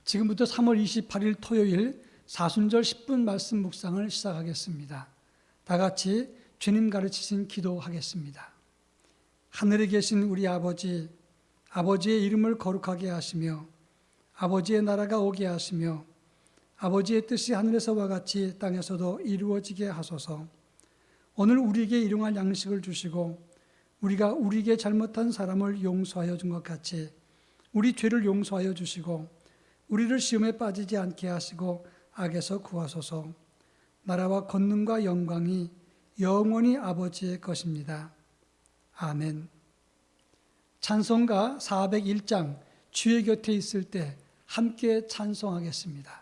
지금부터 3월 28일 토요일 사순절 10분 말씀 묵상을 시작하겠습니다. 다 같이 주님 가르치신 기도하겠습니다. 하늘에 계신 우리 아버지, 아버지의 이름을 거룩하게 하시며 아버지의 나라가 오게 하시며 아버지의 뜻이 하늘에서와 같이 땅에서도 이루어지게 하소서. 오늘 우리에게 일용할 양식을 주시고 우리가 우리에게 잘못한 사람을 용서하여 준 것 같이 우리 죄를 용서하여 주시고 우리를 시험에 빠지지 않게 하시고 악에서 구하소서. 나라와 권능과 영광이 영원히 아버지의 것입니다. 아멘. 찬송가 401장 주의 곁에 있을 때 함께 찬송하겠습니다.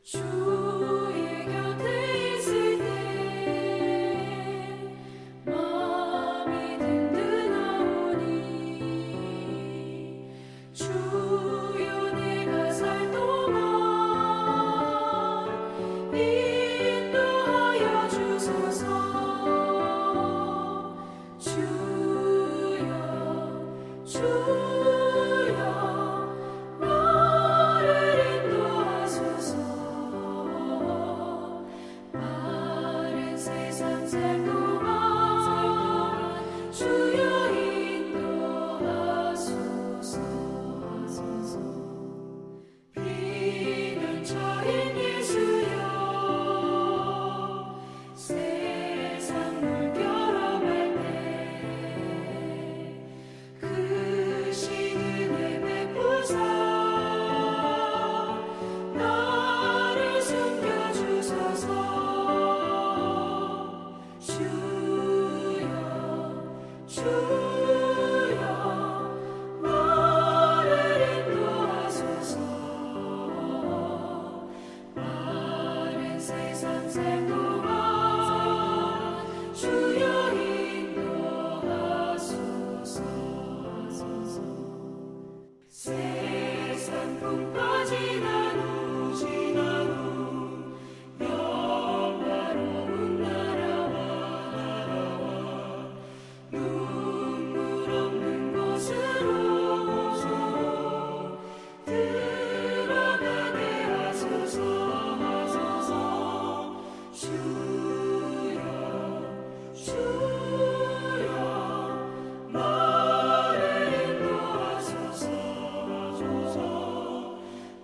주의 곁에 있을 때 마음이 든든하오니 주여 내가 살 동안 인도하여 주소서. 주여 나를 인도하소서. 마른 세상 살 동안 주여 인도하소서. 비난처인 예수여 세상 물결어갈 때 크신 은혜 베푸사 나를 숨겨주소서. 주여 나를 인도하소서. 마른 세상 살 동안 주여 인도하소서. 세상 풍파 지난 후 영화로운 나라와 눈물 없는 곳으로 들어가게 하소서. 주여 나를 인도하소서.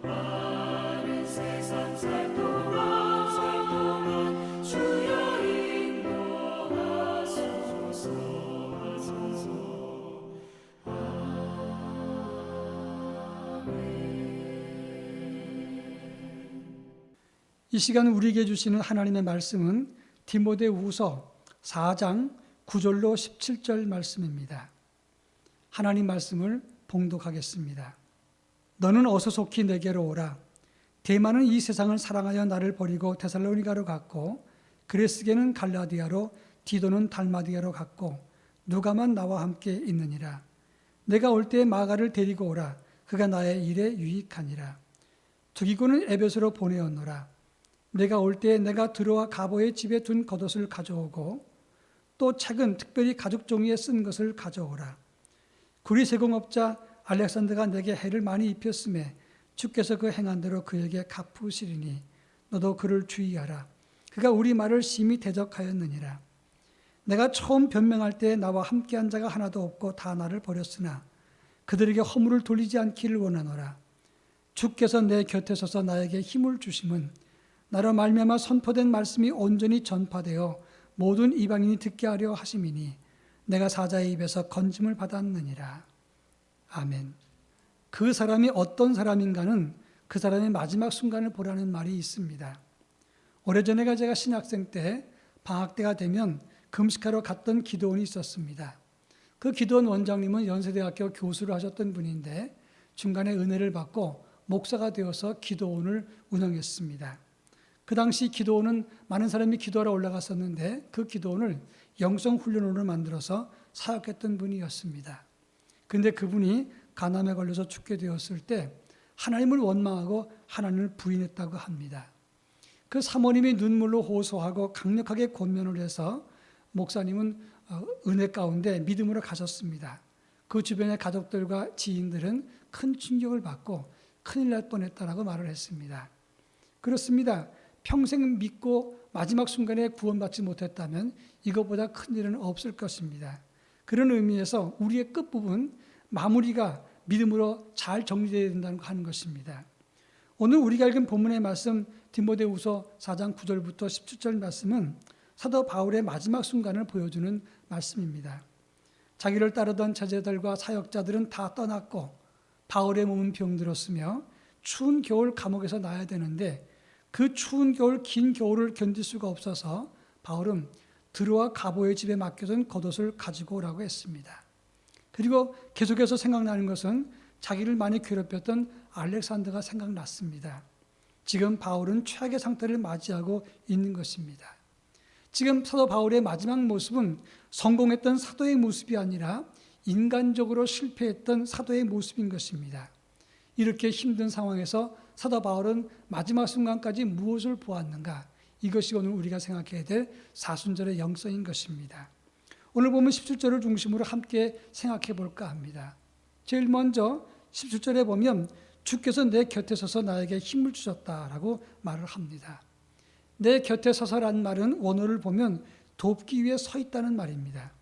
마른 세상 살 동안 주여 인도하소서. 이 시간 우리에게 주시는 하나님의 말씀은 디모데후서 4장 9절로 17절 말씀입니다. 하나님 말씀을 봉독하겠습니다. 너는 어서 속히 내게로 오라. 데마는 이 세상을 사랑하여 나를 버리고 데살로니가로 갔고 그레스게는 갈라디아로 디도는 달마디아로 갔고 누가만 나와 함께 있느니라. 내가 올 때에 마가를 데리고 오라. 그가 나의 일에 유익하니라. 두기고는 에베소로 보내었노라. 내가 올 때에 내가 들어와 가보의 집에 둔 겉옷을 가져오고 또 책은 특별히 가죽 종이에 쓴 것을 가져오라. 구리 세공업자 알렉산더가 내게 해를 많이 입혔음에 주께서 그 행한 대로 그에게 갚으시리니 너도 그를 주의하라. 그가 우리 말을 심히 대적하였느니라. 내가 처음 변명할 때 나와 함께한 자가 하나도 없고 다 나를 버렸으나 그들에게 허물을 돌리지 않기를 원하노라. 주께서 내 곁에 서서 나에게 힘을 주심은 나로 말미암아 선포된 말씀이 온전히 전파되어 모든 이방인이 듣게 하려 하심이니 내가 사자의 입에서 건짐을 받았느니라. 아멘. 그 사람이 어떤 사람인가는 그 사람의 마지막 순간을 보라는 말이 있습니다. 오래전에 제가 신학생 때 방학 때가 되면 금식하러 갔던 기도원이 있었습니다. 그 기도원 원장님은 연세대학교 교수를 하셨던 분인데 중간에 은혜를 받고 목사가 되어서 기도원을 운영했습니다. 그 당시 기도원은 많은 사람이 기도하러 올라갔었는데 그 기도원을 영성훈련원으로 만들어서 사역했던 분이었습니다. 그런데 그분이 간암에 걸려서 죽게 되었을 때 하나님을 원망하고 하나님을 부인했다고 합니다. 그 사모님이 눈물로 호소하고 강력하게 권면을 해서 목사님은 은혜 가운데 믿음으로 가셨습니다. 그 주변의 가족들과 지인들은 큰 충격을 받고 큰일 날 뻔했다라고 말을 했습니다. 그렇습니다. 평생 믿고 마지막 순간에 구원받지 못했다면 이것보다 큰 일은 없을 것입니다. 그런 의미에서 우리의 끝부분 마무리가 믿음으로 잘 정리되어야 된다는 하는 것입니다. 오늘 우리가 읽은 본문의 말씀 디모데후서 4장 9절부터 17절 말씀은 사도 바울의 마지막 순간을 보여주는 말씀입니다. 자기를 따르던 제자들과 사역자들은 다 떠났고 바울의 몸은 병들었으며 추운 겨울 감옥에서 나야 되는데 그 추운 겨울 긴 겨울을 견딜 수가 없어서 바울은 드로아 가보의 집에 맡겨둔 겉옷을 가지고 오라고 했습니다. 그리고 계속해서 생각나는 것은 자기를 많이 괴롭혔던 알렉산더가 생각났습니다. 지금 바울은 최악의 상태를 맞이하고 있는 것입니다. 지금 사도 바울의 마지막 모습은 성공했던 사도의 모습이 아니라 인간적으로 실패했던 사도의 모습인 것입니다. 이렇게 힘든 상황에서 사도 바울은 마지막 순간까지 무엇을 보았는가? 이것이 오늘 우리가 생각해야 될 사순절의 영성인 것입니다. 오늘 보면 17절을 중심으로 함께 생각해 볼까 합니다. 제일 먼저 17절에 보면 주께서 내 곁에 서서 나에게 힘을 주셨다라고 말을 합니다. 내 곁에 서서란 말은 원어를 보면 돕기 위해 서 있다는 말입니다.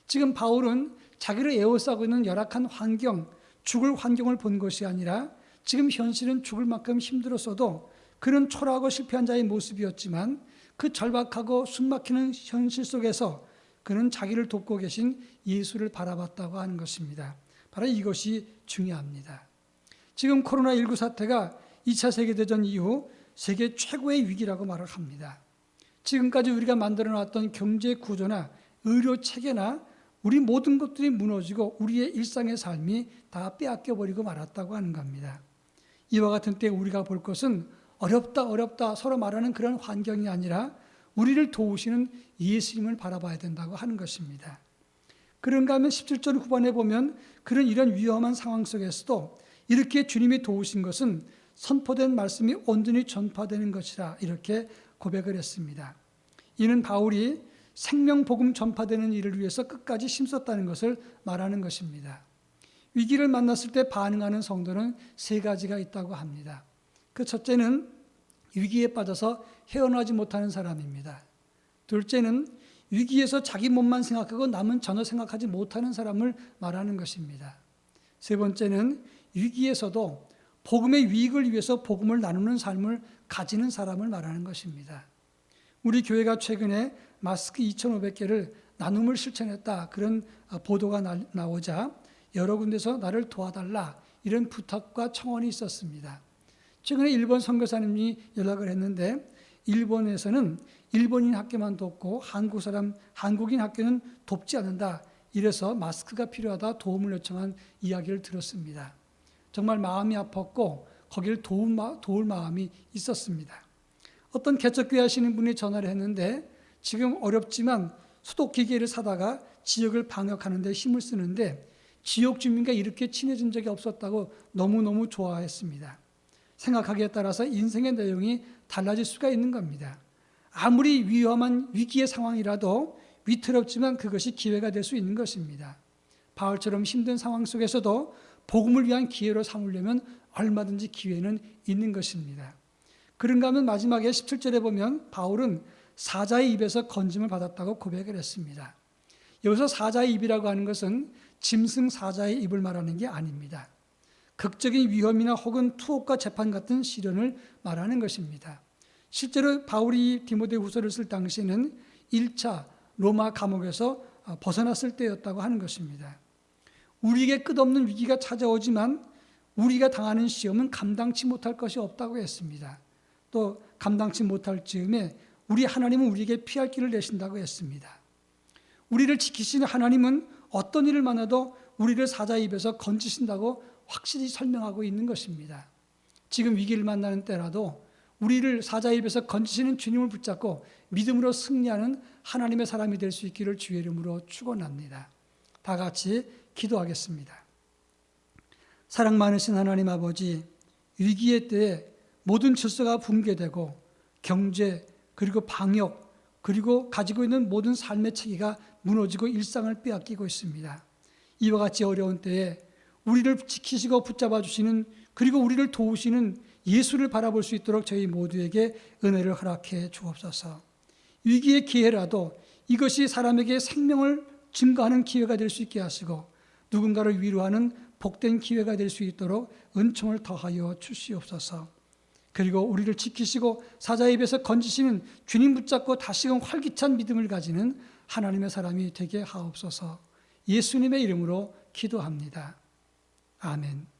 지금 바울은 자기를 에워싸고 있는 열악한 환경, 죽을 환경을 본 것이 아니라 지금 현실은 죽을 만큼 힘들었어도 그는 초라하고 실패한 자의 모습이었지만 그 절박하고 숨막히는 현실 속에서 그는 자기를 돕고 계신 예수를 바라봤다고 하는 것입니다. 바로 이것이 중요합니다. 지금 코로나19 사태가 2차 세계대전 이후 세계 최고의 위기라고 말을 합니다. 지금까지 우리가 만들어놨던 경제 구조나 의료 체계나 우리 모든 것들이 무너지고 우리의 일상의 삶이 다 빼앗겨버리고 말았다고 하는 겁니다. 이와 같은 때 우리가 볼 것은 어렵다 서로 말하는 그런 환경이 아니라 우리를 도우시는 예수님을 바라봐야 된다고 하는 것입니다. 그런가 하면 17절 후반에 보면 그런 이런 위험한 상황 속에서도 이렇게 주님이 도우신 것은 선포된 말씀이 온전히 전파되는 것이라 이렇게 고백을 했습니다. 이는 바울이 생명복음 전파되는 일을 위해서 끝까지 힘썼다는 것을 말하는 것입니다. 위기를 만났을 때 반응하는 성도는 세 가지가 있다고 합니다. 그 첫째는 위기에 빠져서 헤어나지 못하는 사람입니다. 둘째는 위기에서 자기 몸만 생각하고 남은 전혀 생각하지 못하는 사람을 말하는 것입니다. 세 번째는 위기에서도 복음의 유익을 위해서 복음을 나누는 삶을 가지는 사람을 말하는 것입니다. 우리 교회가 최근에 마스크 2,500개를 나눔을 실천했다 그런 보도가 나오자 여러 군데서 나를 도와달라 이런 부탁과 청원이 있었습니다. 최근에 일본 선교사님이 연락을 했는데 일본에서는 일본인 학교만 돕고 한국인 학교는 돕지 않는다. 이래서 마스크가 필요하다 도움을 요청한 이야기를 들었습니다. 정말 마음이 아팠고 거기를 도울 마음이 있었습니다. 어떤 개척교회 하시는 분이 전화를 했는데 지금 어렵지만 소독기계를 사다가 지역을 방역하는 데 힘을 쓰는데 지역 주민과 이렇게 친해진 적이 없었다고 너무너무 좋아했습니다. 생각하기에 따라서 인생의 내용이 달라질 수가 있는 겁니다. 아무리 위험한 위기의 상황이라도 위태롭지만 그것이 기회가 될 수 있는 것입니다. 바울처럼 힘든 상황 속에서도 복음을 위한 기회로 삼으려면 얼마든지 기회는 있는 것입니다. 그런가 하면 마지막에 17절에 보면 바울은 사자의 입에서 건짐을 받았다고 고백을 했습니다. 여기서 사자의 입이라고 하는 것은 짐승 사자의 입을 말하는 게 아닙니다. 극적인 위험이나 혹은 투옥과 재판 같은 시련을 말하는 것입니다. 실제로 바울이 디모데후서를 쓸 당시에는 1차 로마 감옥에서 벗어났을 때였다고 하는 것입니다. 우리에게 끝없는 위기가 찾아오지만 우리가 당하는 시험은 감당치 못할 것이 없다고 했습니다. 또 감당치 못할 즈음에 우리 하나님은 우리에게 피할 길을 내신다고 했습니다. 우리를 지키시는 하나님은 어떤 일을 만나도 우리를 사자의 입에서 건지신다고 확실히 설명하고 있는 것입니다. 지금 위기를 만나는 때라도 우리를 사자의 입에서 건지시는 주님을 붙잡고 믿음으로 승리하는 하나님의 사람이 될 수 있기를 주의 이름으로 축원합니다. 다 같이 기도하겠습니다. 사랑 많으신 하나님 아버지, 위기의 때에 모든 질서가 붕괴되고 경제 그리고 방역 그리고 가지고 있는 모든 삶의 체계가 무너지고 일상을 빼앗기고 있습니다. 이와 같이 어려운 때에 우리를 지키시고 붙잡아 주시는 그리고 우리를 도우시는 예수를 바라볼 수 있도록 저희 모두에게 은혜를 허락해 주옵소서. 위기의 기회라도 이것이 사람에게 생명을 증거하는 기회가 될 수 있게 하시고 누군가를 위로하는 복된 기회가 될 수 있도록 은총을 더하여 주시옵소서. 그리고 우리를 지키시고 사자의 입에서 건지시는 주님 붙잡고 다시금 활기찬 믿음을 가지는 하나님의 사람이 되게 하옵소서. 예수님의 이름으로 기도합니다. 아멘.